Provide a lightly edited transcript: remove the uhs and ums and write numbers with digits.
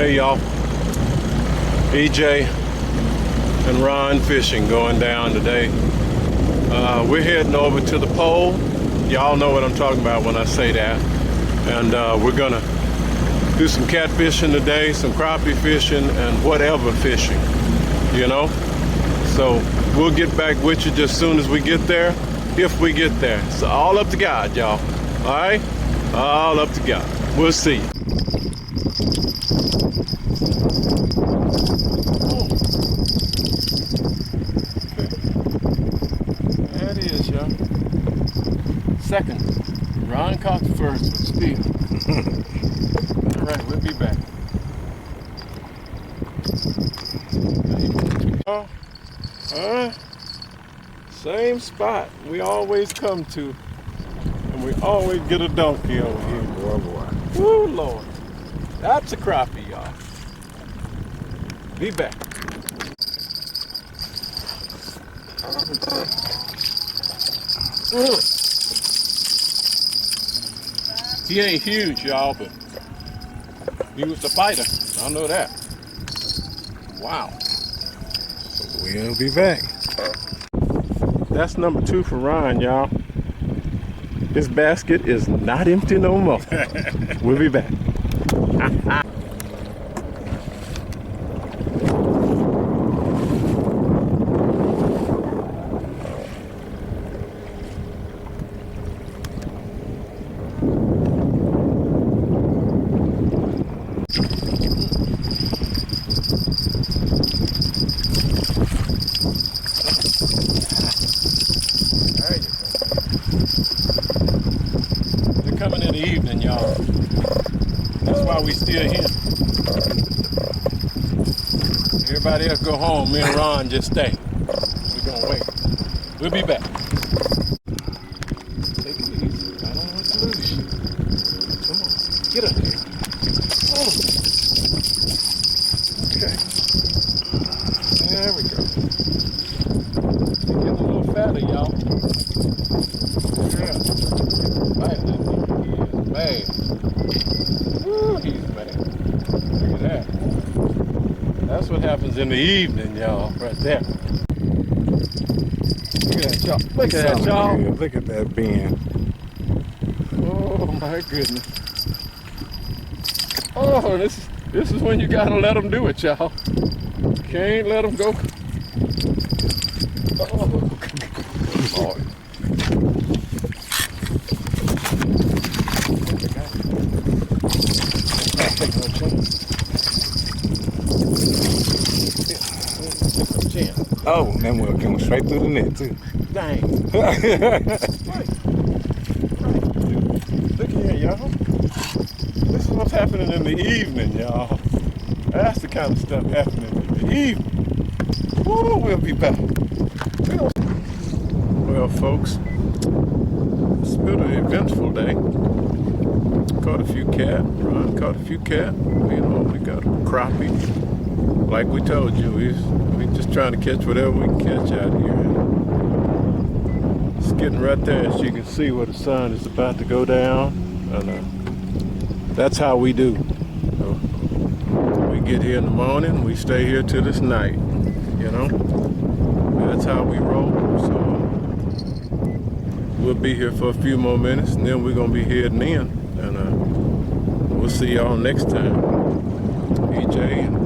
Hey y'all, EJ and Ron Fishing going down today. We're heading over to the pole. Y'all know what I'm talking about when I say that. And we're gonna do some catfishing today, some crappie fishing, and whatever fishing, you know? So we'll get back with you just as soon as we get there, if we get there. It's all up to God, y'all. All right? All up to God. We'll see you. There it is, y'all. Second. Ron caught the first one, Steve. All right, we'll be back. Same spot we always come to, and we always get a donkey over here. Boy, boy. Woo, Lord. That's a crappie, y'all. Be back. He ain't huge, y'all, but he was the fighter. I know that. Wow. We'll be back. That's number 2 for Ron, y'all. His basket is not empty no more. We'll be back. Coming in the evening, y'all. That's why we still here. Everybody else go home. Me and Ron just stay. We're gonna wait. We'll be back. Take it easy. I don't want to lose you. Come on, get up here. Oh. Okay. There we go. You're getting a little fatter, y'all. Yeah. Right. Man. Woo, he's mad. Look at that. That's what happens in the evening, y'all, right there. Look at that, y'all. Look at that, y'all. Look at that bend. Oh, my goodness. Oh, this is when you gotta let them do it, y'all. Can't let them go. Oh, Lord. Oh, and then we'll come straight through the net too. Dang. Right. Look here, y'all. This is what's happening in the evening, y'all. That's the kind of stuff happening in the evening. Woo, we'll be back. Well, folks, it's been an eventful day. Caught a few cat. Ron caught a few cat. You know, we got a crappie. Like we told you, we're just trying to catch whatever we can catch out here. It's getting right there, as you can see, where the sun is about to go down. And that's how we do. So, we get here in the morning, we stay here till this night. You know, that's how we roll. So we'll be here for a few more minutes, and then we're gonna be heading in. And we'll see y'all next time. EJ and